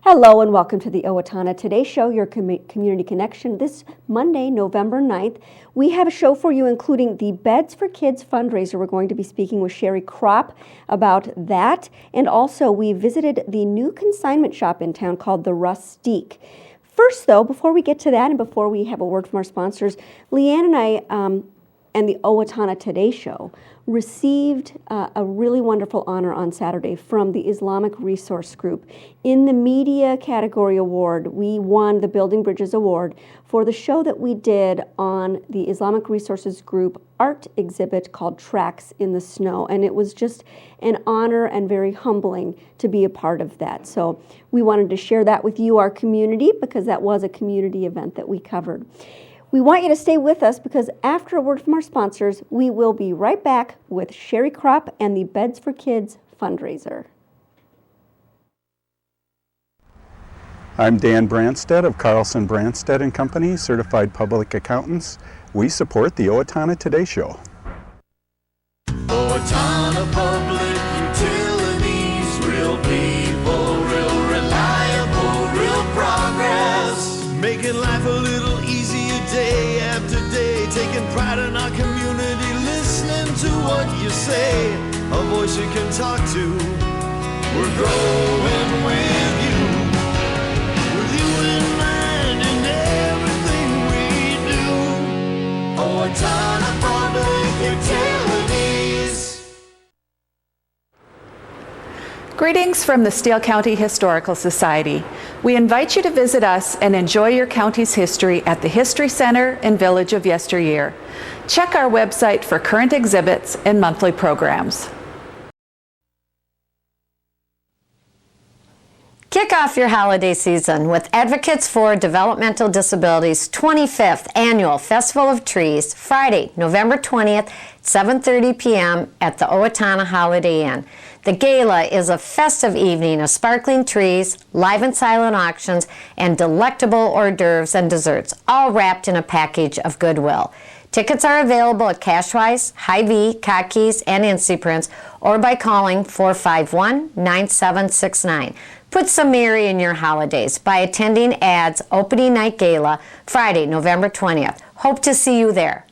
Hello and welcome to the Owatonna Today Show, your community connection. This Monday, November 9th, we have a show for you including the Beds for Kids fundraiser. We're going to be speaking with Shari Kropp about that. And also we visited the new consignment shop in town called the Rustique. First though, before we get to that and before we have a word from our sponsors, Leanne and I and the Owatonna Today Show received a really wonderful honor on Saturday from the Islamic Resource Group. In the media category award, we won the Building Bridges Award for the show that we did on the Islamic Resources Group art exhibit called Tracks in the Snow. And it was just an honor and very humbling to be a part of that. So we wanted to share that with you, our community, because that was a community event that we covered. We want you to stay with us because after a word from our sponsors, we will be right back with Shari Kropp and the Beds for Kids fundraiser. I'm Dan Branstad of Carlson Branstad & Company, Certified Public Accountants. We support the Owatonna Today Show. Owatonna Public Utilities, real people, real reliable, real progress. Making life a little easier day after day, taking pride in our community, listening to what you say, a voice you can talk to. We're growing with you in mind in everything we do. Owatonna Public Utilities. Greetings from the Steele County Historical Society. We invite you to visit us and enjoy your county's history at the History Center and Village of Yesteryear. Check our website for current exhibits and monthly programs. Kick off your holiday season with Advocates for Developmental Disabilities' 25th Annual Festival of Trees, Friday, November 20th, 7:30 p.m. at the Owatonna Holiday Inn. The gala is a festive evening of sparkling trees, live and silent auctions, and delectable hors d'oeuvres and desserts, all wrapped in a package of goodwill. Tickets are available at Cashwise, Hy-Vee, Cockeys, and Incy Prints, or by calling 451-9769. Put some merry in your holidays by attending AD's Opening Night Gala, Friday, November 20th. Hope to see you there.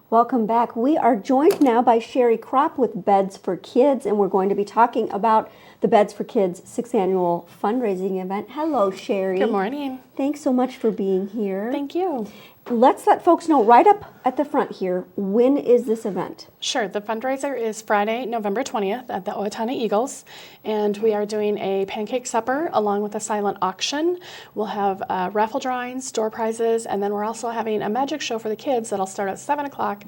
Welcome back. We are joined now by Shari Kropp with Beds for Kids, and we're going to be talking about the Beds for Kids 6th Annual Fundraising Event. Hello, Shari. Good morning. Thanks so much for being here. Thank you. Let's let folks know right up at the front here, when is this event? Sure. The fundraiser is Friday, November 20th at the Owatonna Eagles, and we are doing a pancake supper along with a silent auction. We'll have raffle drawings, door prizes, and then we're also having a magic show for the kids that'll start at 7 o'clock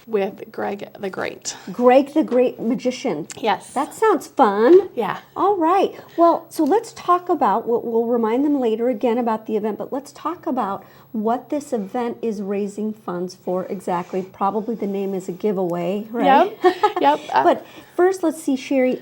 with Greg the Great. Greg the Great Magician. Yes. That sounds fun. Yeah. All right. Well, so let's talk about, we'll remind them later again about the event, but let's talk about what this event is raising funds for exactly. Probably the name is a giveaway, right? Yep. But first, let's see, Shari,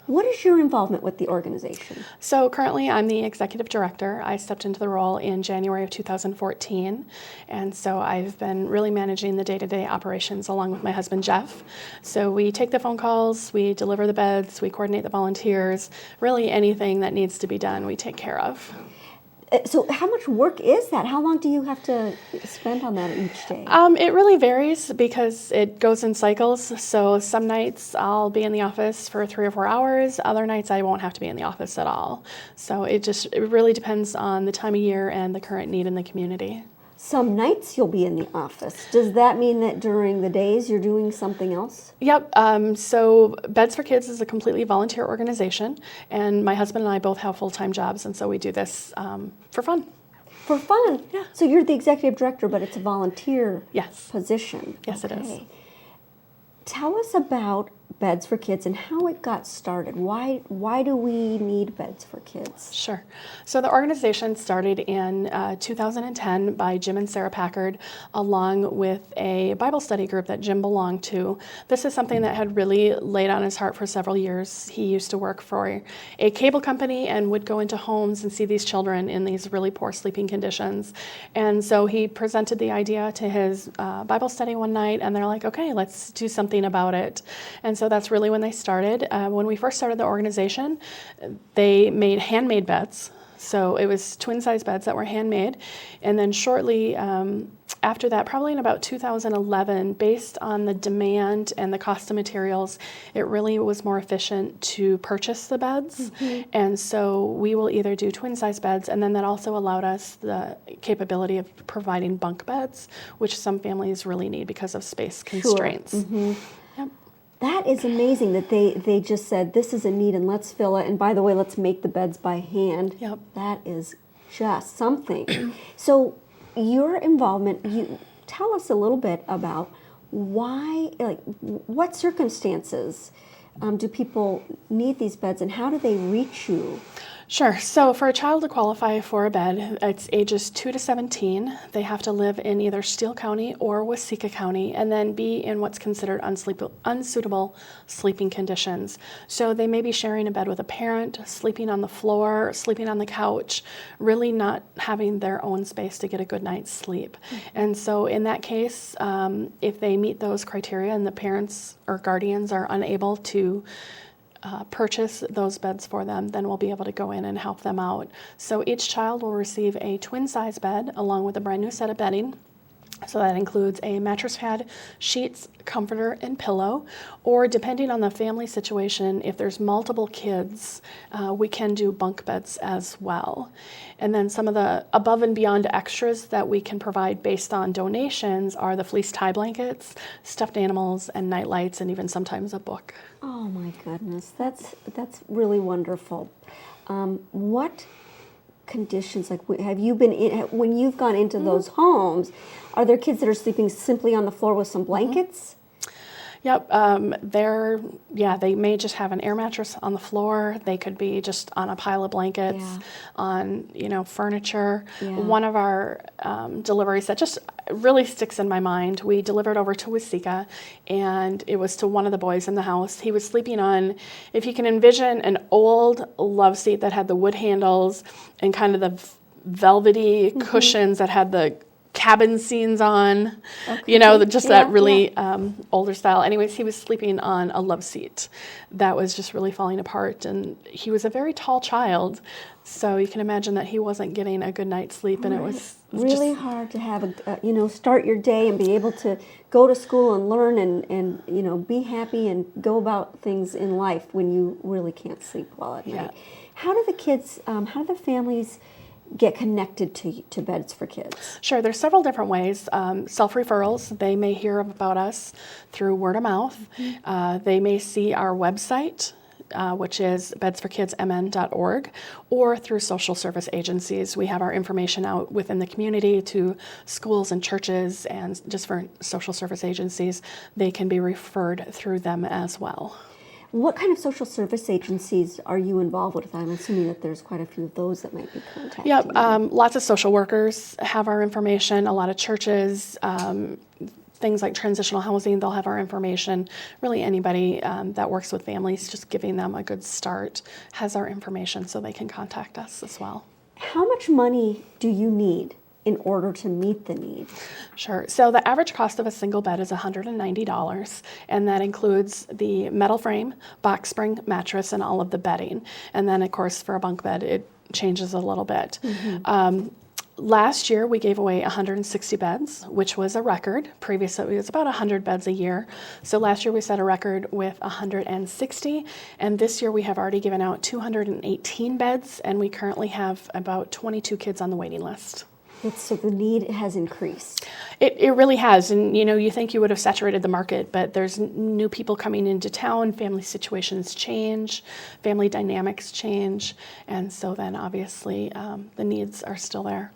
what is your involvement with the organization? So currently I'm the executive director. I stepped into the role in January of 2014, and so I've been really managing the day-to-day operations along with my husband Jeff. So we take the phone calls, we deliver the beds, we coordinate the volunteers, really anything that needs to be done we take care of. So how much work is that? How long do you have to spend on that each day? It really varies because it goes in cycles. So some nights I'll be in the office for 3 or 4 hours. Other nights I won't have to be in the office at all. So it really depends on the time of year and the current need in the community. Some nights you'll be in the office. Does that mean that during the days you're doing something else? Yep. So Beds for Kids is a completely volunteer organization, and my husband and I both have full-time jobs, and so we do this for fun. For fun? Yeah. So you're the executive director, but it's a volunteer Yes. position. Yes, okay. it is. Tell us about Beds for Kids and how it got started. Why do we need Beds for Kids? Sure. So the organization started in 2010 by Jim and Sarah Packard, along with a Bible study group that Jim belonged to. This is something that had really laid on his heart for several years. He used to work for a cable company and would go into homes and see these children in these really poor sleeping conditions. And so he presented the idea to his Bible study one night, and they're like, okay, let's do something about it. And And so that's really when they started. When we first started the organization, they made handmade beds. So it was twin-size beds that were handmade. And then shortly after that, probably in about 2011, based on the demand and the cost of materials, it really was more efficient to purchase the beds. And so we will either do twin-size beds, and then that also allowed us the capability of providing bunk beds, which some families really need because of space constraints. Yep. That is amazing that they just said, this is a need and let's fill it. And by the way, let's make the beds by hand. Yep. That is just something. So your involvement, you tell us a little bit about why, like what circumstances do people need these beds and how do they reach you? Sure. So for a child to qualify for a bed, it's ages 2 to 17. They have to live in either Steele County or Waseca County and then be in what's considered unsuitable sleeping conditions. So they may be sharing a bed with a parent, sleeping on the floor, sleeping on the couch, really not having their own space to get a good night's sleep. And so in that case, if they meet those criteria and the parents or guardians are unable to purchase those beds for them, then we'll be able to go in and help them out. So each child will receive a twin-size bed along with a brand new set of bedding. So that includes a mattress pad, sheets, comforter, and pillow. Or depending on the family situation, if there's multiple kids, we can do bunk beds as well. And then some of the above and beyond extras that we can provide based on donations are the fleece tie blankets, stuffed animals, and night lights, and even sometimes a book. Oh my goodness, that's really wonderful. What conditions, like have you been in, when you've gone into those homes, are there kids that are sleeping simply on the floor with some blankets? Yep, they may just have an air mattress on the floor. They could be just on a pile of blankets, on furniture. One of our deliveries that just really sticks in my mind, we delivered over to Waseca, and it was to one of the boys in the house. He was sleeping on, if you can envision, an old love seat that had the wood handles and kind of the velvety cushions that had the cabin scenes on, that really older style. Anyways, he was sleeping on a love seat that was just really falling apart, and he was a very tall child, so you can imagine that he wasn't getting a good night's sleep, and it was really hard to have start your day and be able to go to school and learn and be happy and go about things in life when you really can't sleep well at night. How do the kids, how do the families get connected to Beds for Kids? Sure, there's several different ways. Self-referrals, they may hear about us through word of mouth. They may see our website, which is bedsforkidsmn.org, or through social service agencies. We have our information out within the community to schools and churches, and just for social service agencies, they can be referred through them as well. What kind of social service agencies are you involved with? I'm assuming that there's quite a few of those that might be contacting you. Lots of social workers have our information. A lot of churches, things like transitional housing, they'll have our information. Really anybody that works with families, just giving them a good start, has our information so they can contact us as well. How much money do you need in order to meet the need? Sure. So the average cost of a single bed is $190, and that includes the metal frame, box spring, mattress, and all of the bedding. And then, of course, for a bunk bed, it changes a little bit. Last year, we gave away 160 beds, which was a record. Previously, it was about 100 beds a year. So last year, we set a record with 160, and this year, we have already given out 218 beds, and we currently have about 22 kids on the waiting list. So the need has increased. It really has, and you think you would have saturated the market, but there's new people coming into town, family situations change, family dynamics change, and so then obviously the needs are still there.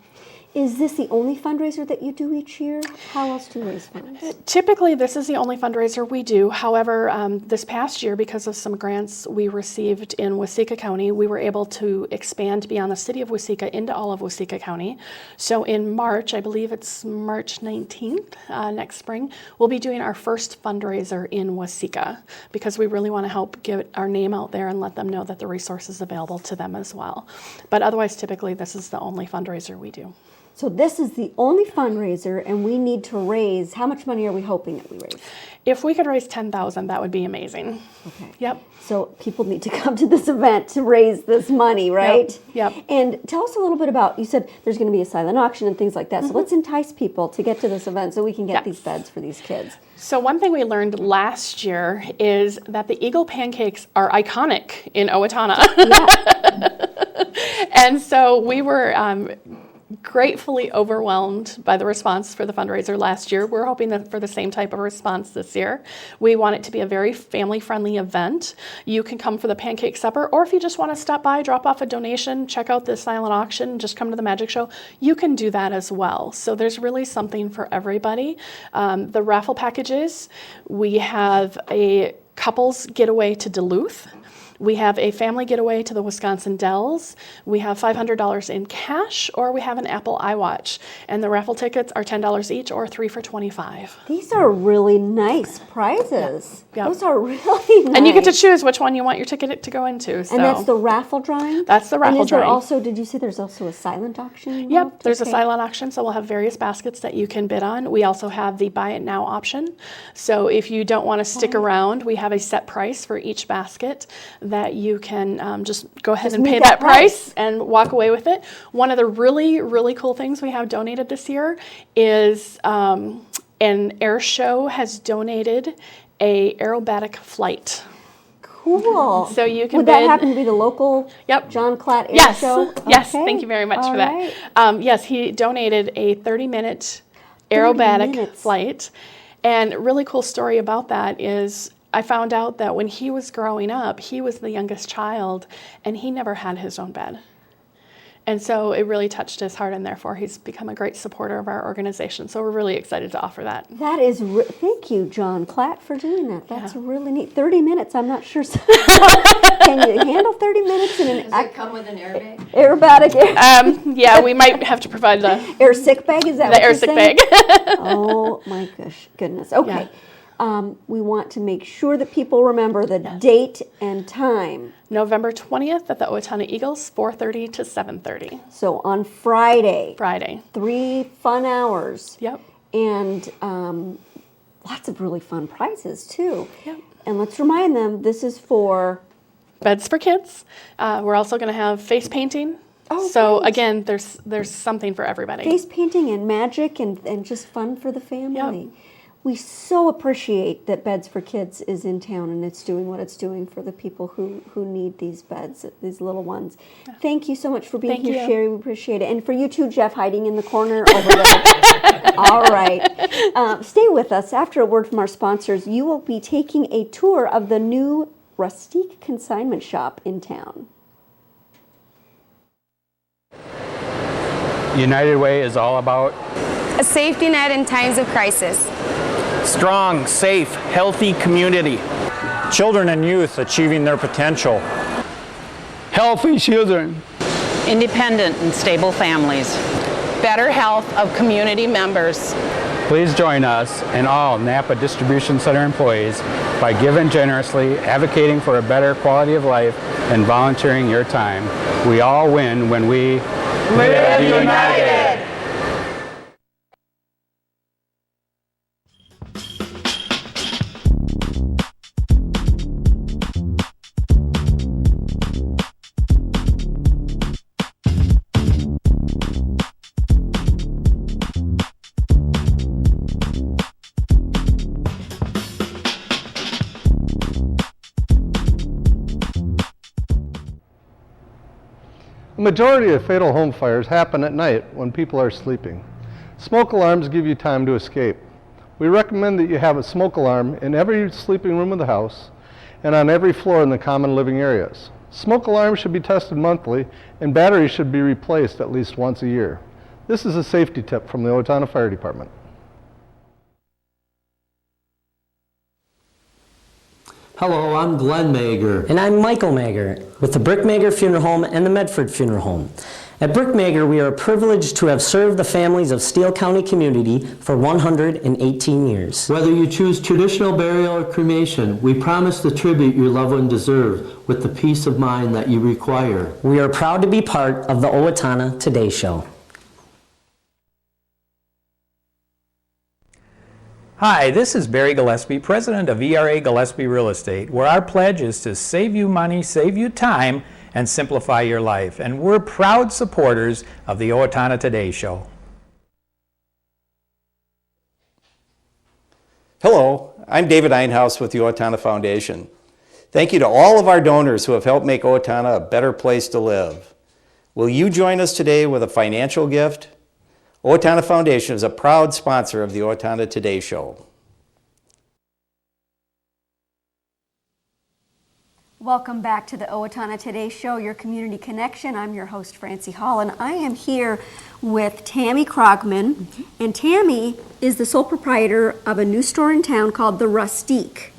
Is this the only fundraiser that you do each year? How else do you raise funds? Typically, this is the only fundraiser we do. However, this past year, because of some grants we received in Waseca County, we were able to expand beyond the city of Waseca into all of Waseca County. So in March, I believe it's March 19th, next spring, we'll be doing our first fundraiser in Waseca because we really want to help get our name out there and let them know that the resource is available to them as well. But otherwise, typically, this is the only fundraiser we do. So this is the only fundraiser, and we need to raise, how much money are we hoping that we raise? If we could raise $10,000, that would be amazing. Okay. Yep. So people need to come to this event to raise this money, right? Yep. And tell us a little bit about, you said there's going to be a silent auction and things like that. So let's entice people to get to this event so we can get these beds for these kids. So one thing we learned last year is that the Eagle pancakes are iconic in Owatonna. And so we were gratefully overwhelmed by the response for the fundraiser last year. We're hoping that for the same type of response this year. We want it to be a very family-friendly event. You can come for the pancake supper, or if you just want to stop by, drop off a donation, check out the silent auction, just come to the magic show, you can do that as well. So there's really something for everybody. The raffle packages, we have a couples getaway to Duluth. We have a family getaway to the Wisconsin Dells. We have $500 in cash, or we have an Apple iWatch. And the raffle tickets are $10 each, or 3 for $25. These are really nice prizes. Yep. Those are really nice. And you get to choose which one you want your ticket to go into. So. And that's the raffle drawing? That's the raffle and is there drawing. also, did you say there's also a silent auction involved? Yep, there's a Okay. silent auction, so we'll have various baskets that you can bid on. We also have the buy it now option. So if you don't want to stick around, we have a set price for each basket that you can just go ahead and meet pay that that price and walk away with it. One of the really, really cool things we have donated this year is an air show has donated a aerobatic flight. Cool. So you can Would that bid- happen to be the local John Klatt Air Yes, Show? yes, Okay. thank you very much All for right. that. Yes, he donated a 30-minute aerobatic minutes. flight. And a really cool story about that is I found out that when he was growing up, he was the youngest child, and he never had his own bed. And so it really touched his heart, and therefore he's become a great supporter of our organization. So we're really excited to offer that. That is, thank you, John Klatt, for doing that. That's really neat. 30 minutes, I'm not sure. Can you handle 30 minutes in an Does it come with an airbag? aerobatic air, Yeah, we might have to provide the air sick bag? Is that the what air you're sick saying? bag. Oh my goodness. Okay. Yeah. We want to make sure that people remember the date and time. November 20th at the Owatonna Eagles, 4:30 to 7:30. So on Friday, Friday. 3 fun hours. Yep. And lots of really fun prizes too. Yep. And let's remind them this is for Beds for kids. We're also going to have face painting. Oh, so great. again, there's something for everybody. face painting and magic and just fun for the family. Yep. We so appreciate that Beds for Kids is in town and it's doing what it's doing for the people who need these beds, these little ones. Thank you so much for being Thank here, you. Shari. We appreciate it. And for you too, Jeff, hiding in the corner over there. All right. Stay with us. After a word from our sponsors, you will be taking a tour of the new Rustique Consignment Shop in town. United Way is all about A safety net in times of crisis. Strong, safe, healthy community. Children and youth achieving their potential. healthy children. Independent and stable families. Better health of community members. Please join us and all Napa Distribution Center employees by giving generously, advocating for a better quality of life, and volunteering your time. We all win when we live united. The majority of fatal home fires happen at night when people are sleeping. Smoke alarms give you time to escape. We recommend that you have a smoke alarm in every sleeping room of the house and on every floor in the common living areas. Smoke alarms should be tested monthly and batteries should be replaced at least once a year. This is a safety tip from the Owatonna Fire Department. Hello, I'm Glenn Mager. And I'm Michael Mager with the Brickmaker Funeral Home and the Medford Funeral Home. At Brickmaker, we are privileged to have served the families of Steele County community for 118 years. Whether you choose traditional burial or cremation, we promise the tribute your loved one deserves with the peace of mind that you require. We are proud to be part of the Owatonna Today Show. Hi, this is Barry Gillespie, president of ERA Gillespie Real Estate, where our pledge is to save you money, save you time, and simplify your life. And we're proud supporters of the Owatonna Today Show. Hello, I'm David Einhaus with the Owatonna Foundation. Thank you to all of our donors who have helped make Owatonna a better place to live. Will you join us today with a financial gift? Owatonna Foundation is a proud sponsor of the Owatonna Today Show. Welcome back to the Owatonna Today Show, your community connection. I'm your host, Francy Hall, and I am here with Tammy Krogman. And Tammy is the sole proprietor of a new store in town called the Rustique.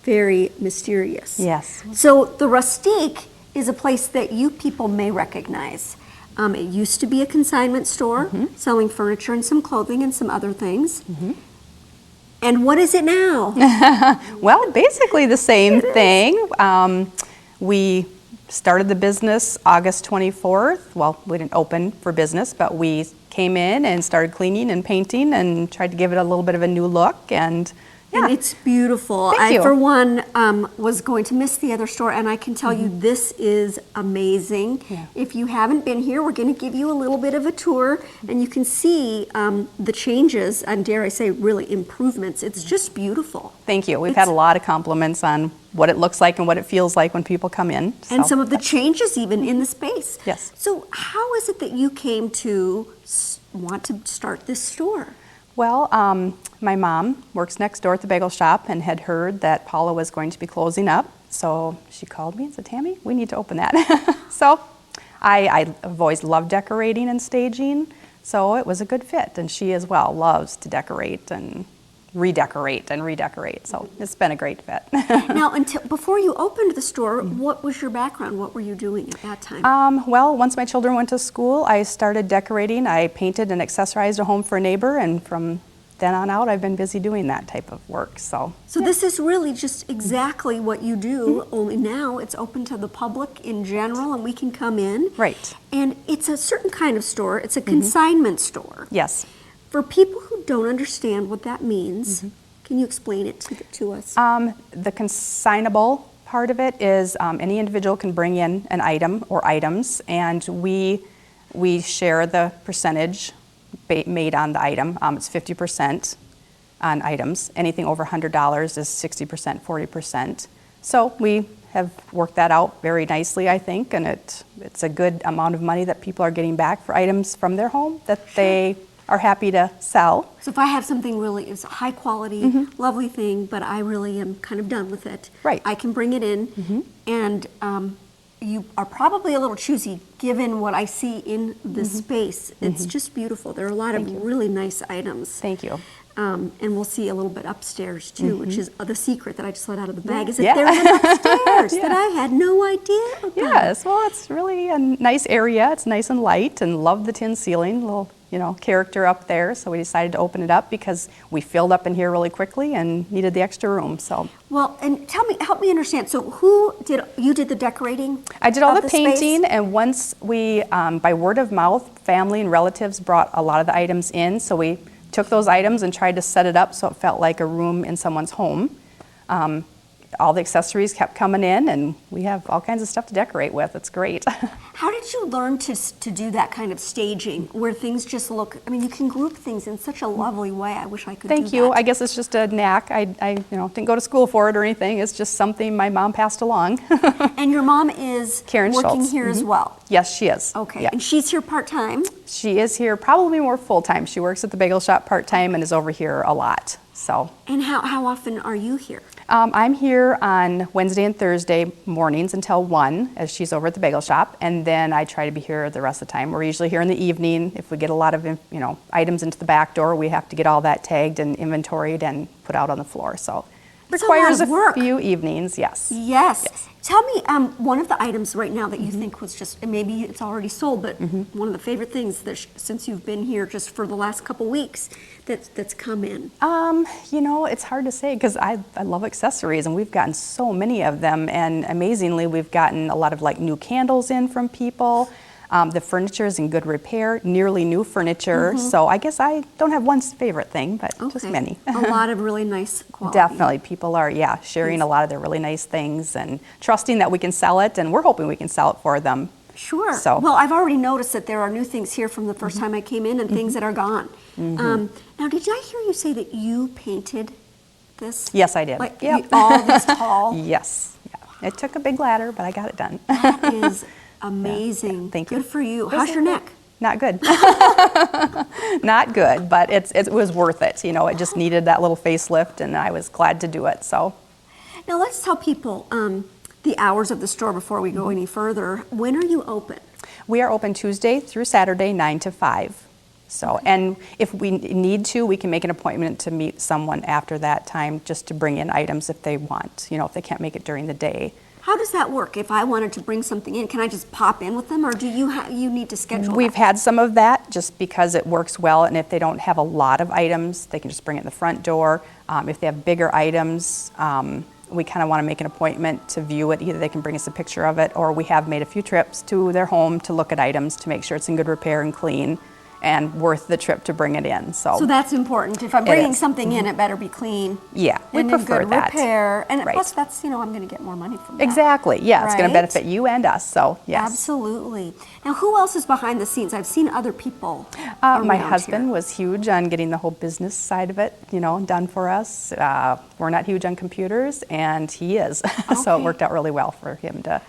Very mysterious. Yes. So the Rustique is a place that you people may recognize. It used to be a consignment store selling furniture and some clothing and some other things. And what is it now? Well, basically the same thing. We started the business August 24th. Well, we didn't open for business, but we came in and started cleaning and painting and tried to give it a little bit of a new look. And And it's beautiful. Thank you. For one, was going to miss the other store, and I can tell you this is amazing. If you haven't been here, we're going to give you a little bit of a tour, and you can see the changes, and dare I say, really improvements. It's just beautiful. Thank you. We've had a lot of compliments on what it looks like and what it feels like when people come in. And some of the changes even in the space. Yes. So how is it that you came to want to start this store? Well, my mom works next door at the bagel shop and had heard that Paula was going to be closing up. So she called me and said, Tammy, we need to open that. So I've always loved decorating and staging, so it was a good fit. And she as well loves to decorate and redecorate and redecorate. So it's been a great fit. Now, before you opened the store, what was your background? What were you doing at that time? Well, once my children went to school, I started decorating. I painted and accessorized a home for a neighbor, and from then on out, I've been busy doing that type of work. So this is really just exactly what you do, only now it's open to the public in general, and we can come in. Right. And it's a certain kind of store. It's a consignment store. Yes. For people who don't understand what that means, can you explain it to us? The consignable part of it is any individual can bring in an item or items, and we share the percentage made on the item. It's 50% on items. Anything over $100 is 60%, 40%. So we have worked that out very nicely, I think, and it's a good amount of money that people are getting back for items from their home that they are happy to sell. So if I have something really, it's a high quality, lovely thing, but I really am kind of done with it. Right. I can bring it in, and you are probably a little choosy given what I see in the space. It's just beautiful. There are a lot of really nice items. Thank you. And we'll see a little bit upstairs too, which is the secret that I just let out of the bag. Is that there's an upstairs that I had no idea about. Yes, well, it's really a nice area. It's nice and light, and love the tin ceiling, little character up there. So we decided to open it up because we filled up in here really quickly and needed the extra room. So. Well, and help me understand. So you did the decorating? I did all the space? painting, and once we, by word of mouth, family and relatives brought a lot of the items in. So we took those items and tried to set it up so it felt like a room in someone's home. All the accessories kept coming in, and we have all kinds of stuff to decorate with. It's great. How did you learn to do that kind of staging where things just look, I mean, you can group things in such a lovely way. I wish I could do that. Thank you. I guess it's just a knack. I didn't go to school for it or anything. It's just something my mom passed along. And your mom is Karen working Schultz. here as well? Yes, she is. Okay. Yeah. And she's here part-time? She is here probably more full-time. She works at the bagel shop part-time and is over here a lot. So. And how often are you here? I'm here on Wednesday and Thursday mornings until 1 as she's over at the bagel shop, and then I try to be here the rest of the time. We're usually here in the evening. If we get a lot of items into the back door, we have to get all that tagged and inventoried and put out on the floor. So it requires a few evenings, yes. Yes. Tell me one of the items right now that you think was just, maybe it's already sold, but one of the favorite things that since you've been here just for the last couple weeks that's come in. It's hard to say because I love accessories, and we've gotten so many of them, and amazingly we've gotten a lot of new candles in from people. The furniture is in good repair, nearly new furniture. So I guess I don't have one favorite thing, but just many. A lot of really nice quality. Definitely. People are, sharing a lot of their really nice things and trusting that we can sell it, and we're hoping we can sell it for them. Sure. So. Well, I've already noticed that there are new things here from the first time I came in and things that are gone. Now, did I hear you say that you painted this? Yes, I did. Like all this tall? Yes. Yeah. It took a big ladder, but I got it done. That is amazing. Thank you. Good for you. How's your neck? Not good. Not good, but it was worth it. It just needed that little facelift, and I was glad to do it. So. Now, let's tell people the hours of the store before we go any further. When are you open? We are open Tuesday through Saturday, 9 to 5. So, and if we need to, we can make an appointment to meet someone after that time just to bring in items if they want, if they can't make it during the day. How does that work? If I wanted to bring something in, can I just pop in with them, or do you need to schedule We've that? had some of that just because it works well, and if they don't have a lot of items, they can just bring it in the front door. If they have bigger items, we kind of want to make an appointment to view it. Either they can bring us a picture of it, or we have made a few trips to their home to look at items to make sure it's in good repair and clean and worth the trip to bring it in. So that's important. If I'm bringing something in, it better be clean. Yeah, we and prefer in good that. repair. And plus, that's, I'm going to get more money from that. Exactly. Yeah, it's going to benefit you and us. So, yes. Absolutely. Now, who else is behind the scenes? I've seen other people. My husband was huge on getting the whole business side of it, done for us. We're not huge on computers, and he is. So it worked out really well for him to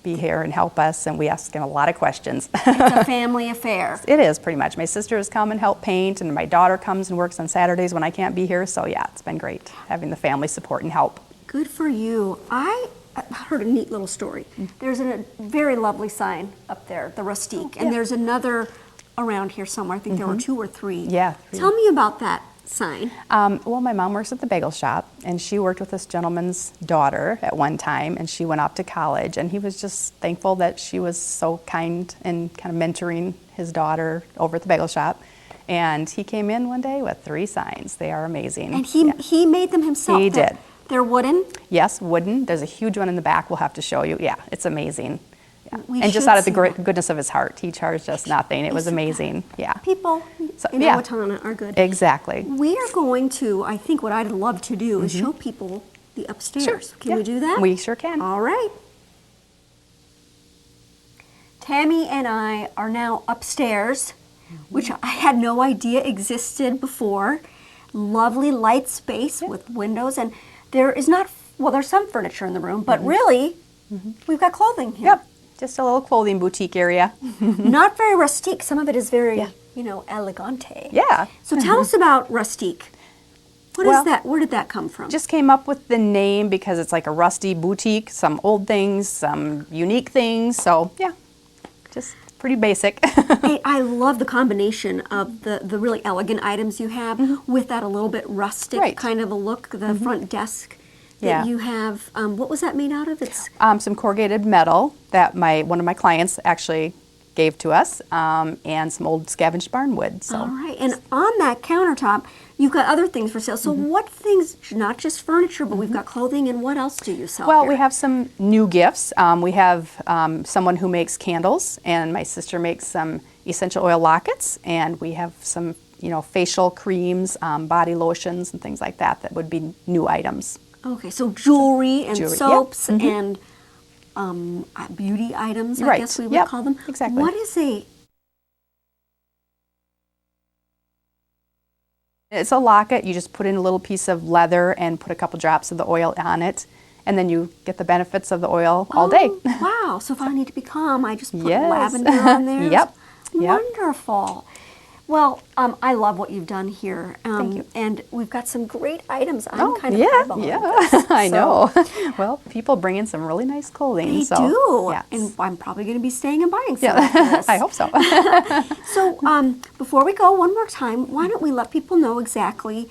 be here and help us, and we ask him a lot of questions. It's a family affair. It is, pretty much. My sisters come and help paint, and my daughter comes and works on Saturdays when I can't be here. So yeah, it's been great having the family support and help. Good for you. I heard a neat little story. There's a very lovely sign up there, the Rustique, and there's another around here somewhere. I think there were 2 or 3. Yeah. 3. Tell me about that sign. Well, my mom works at the bagel shop, and she worked with this gentleman's daughter at one time, and she went off to college, and he was just thankful that she was so kind and kind of mentoring his daughter over at the bagel shop. And he came in one day with 3 signs. They are amazing. And he made them himself? He did. They're wooden? Yes, wooden. There's a huge one in the back we'll have to show you. Yeah, it's amazing. Yeah. And just out of the goodness of his heart, he charged us nothing. It was amazing. Yeah. People in Owatonna are good. Exactly. We are going to, I think what I'd love to do is show people the upstairs. Sure. Can we do that? We sure can. All right. Tammy and I are now upstairs, which I had no idea existed before. Lovely light space with windows, and there is not, well, there's some furniture in the room, but really, we've got clothing here. Yep. Just a little clothing boutique area. Not very rustique. Some of it is very, elegante. Yeah. So tell us about Rustique. What is that? Where did that come from? Just came up with the name because it's like a rusty boutique, some old things, some unique things. So, yeah, just pretty basic. Hey, I love the combination of the really elegant items you have with that a little bit rustic kind of a look, the front desk. That you have, what was that made out of? It's some corrugated metal that one of my clients actually gave to us, and some old scavenged barn wood. So. All right, and on that countertop, you've got other things for sale. So what things, not just furniture, but we've got clothing, and what else do you sell Well, here? we have some new gifts. We have someone who makes candles, and my sister makes some essential oil lockets, and we have some, facial creams, body lotions, and things like that would be new items. Okay, so jewelry and soaps and beauty items, I guess we would call them. Exactly. What is It's a locket. You just put in a little piece of leather and put a couple drops of the oil on it, and then you get the benefits of the oil all day. Wow, so if I need to be calm, I just put lavender on there? Yep. Wonderful. Well, I love what you've done here. Thank you. And we've got some great items. I'm kind of eyeballing this. I know. Well, people bring in some really nice clothing. They do. Yes. And I'm probably going to be staying and buying some after this. I hope so. So before we go, one more time, why don't we let people know exactly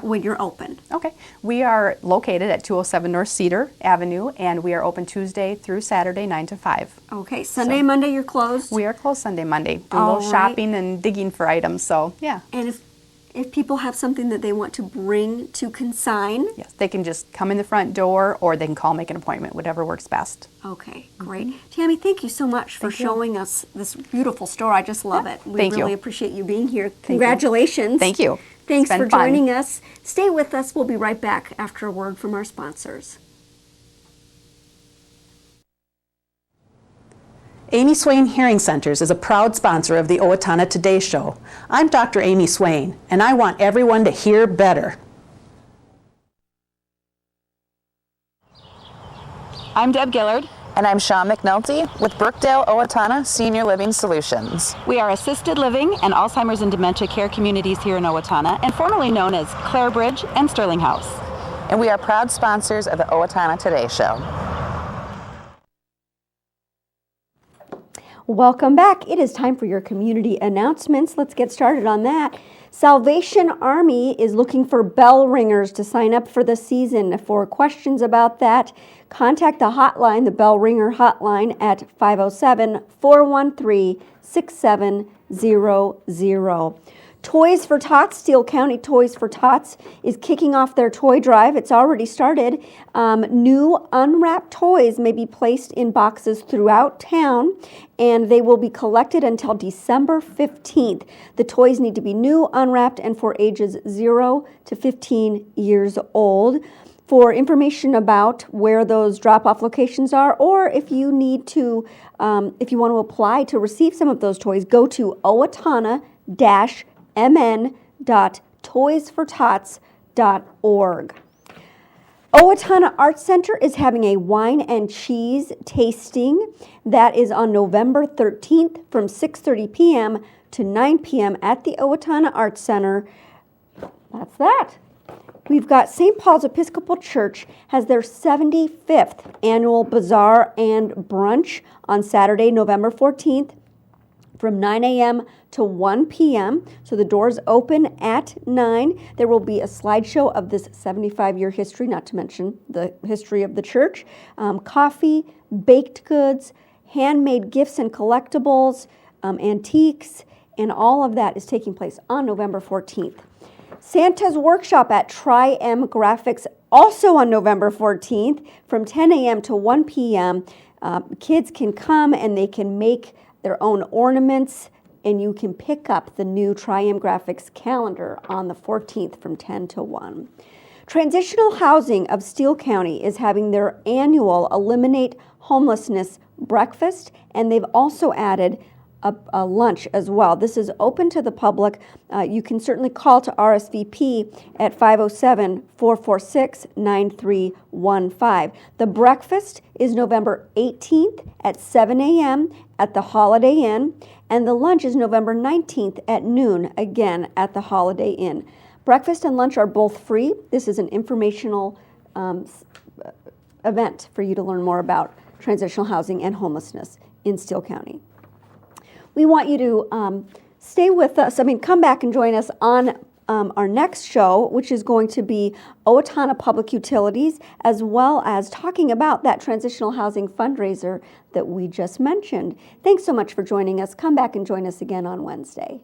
when you're open? Okay. We are located at 207 North Cedar Avenue, and we are open Tuesday through Saturday, 9 to 5. Okay. Sunday, Monday, you're closed? We are closed Sunday, Monday. Do a little shopping and digging for items, so yeah. And If people have something that they want to bring to consign. Yes, they can just come in the front door or they can call, make an appointment, whatever works best. Okay, great. Tammy, thank you so much for showing us this beautiful store. I just love it. We Thank really you. appreciate you being here. Congratulations. Thank you. Thanks It's been for fun. joining us. Stay with us. We'll be right back after a word from our sponsors. Amy Swain Hearing Centers is a proud sponsor of the Owatonna Today Show. I'm Dr. Amy Swain, and I want everyone to hear better. I'm Deb Gillard. And I'm Shaw McNulty with Brookdale Owatonna Senior Living Solutions. We are assisted living and Alzheimer's and dementia care communities here in Owatonna, and formerly known as Clarebridge and Sterling House. And we are proud sponsors of the Owatonna Today Show. Welcome back. It is time for your community announcements. Let's get started on that. Salvation Army is looking for bell ringers to sign up for the season. For questions about that, contact the hotline, the bell ringer hotline, at 507-413-6700. Toys for Tots, Steele County Toys for Tots is kicking off their toy drive. It's already started. New unwrapped toys may be placed in boxes throughout town, and they will be collected until December 15th. The toys need to be new, unwrapped, and for ages 0 to 15 years old. For information about where those drop-off locations are, or if you need to, if you want to apply to receive some of those toys, go to owatonna-mn.toysfortots.org. Owatonna Arts Center is having a wine and cheese tasting that is on November 13th from 6:30 p.m. to 9 p.m. at the Owatonna Arts Center. That's that. We've got St. Paul's Episcopal Church has their 75th annual bazaar and brunch on Saturday, November 14th from 9 a.m. to 1 p.m. So the doors open at 9. There will be a slideshow of this 75-year history, not to mention the history of the church, coffee, baked goods, handmade gifts and collectibles, antiques, and all of that is taking place on November 14th. Santa's Workshop at Tri-M Graphics, also on November 14th from 10 a.m. to 1 p.m. Kids can come and they can make their own ornaments, and you can pick up the new Tri-M Graphics calendar on the 14th from 10 to 1. Transitional Housing of Steele County is having their annual Eliminate Homelessness breakfast, and they've also added a lunch as well. This is open to the public. You can certainly call to RSVP at 507-446-9315. The breakfast is November 18th at 7 a.m. at the Holiday Inn, and the lunch is November 19th at noon, again at the Holiday Inn. Breakfast and lunch are both free. This is an informational event for you to learn more about transitional housing and homelessness in Steele County. We want you to stay with us. Come back and join us on our next show, which is going to be Owatonna Public Utilities, as well as talking about that transitional housing fundraiser that we just mentioned. Thanks so much for joining us. Come back and join us again on Wednesday.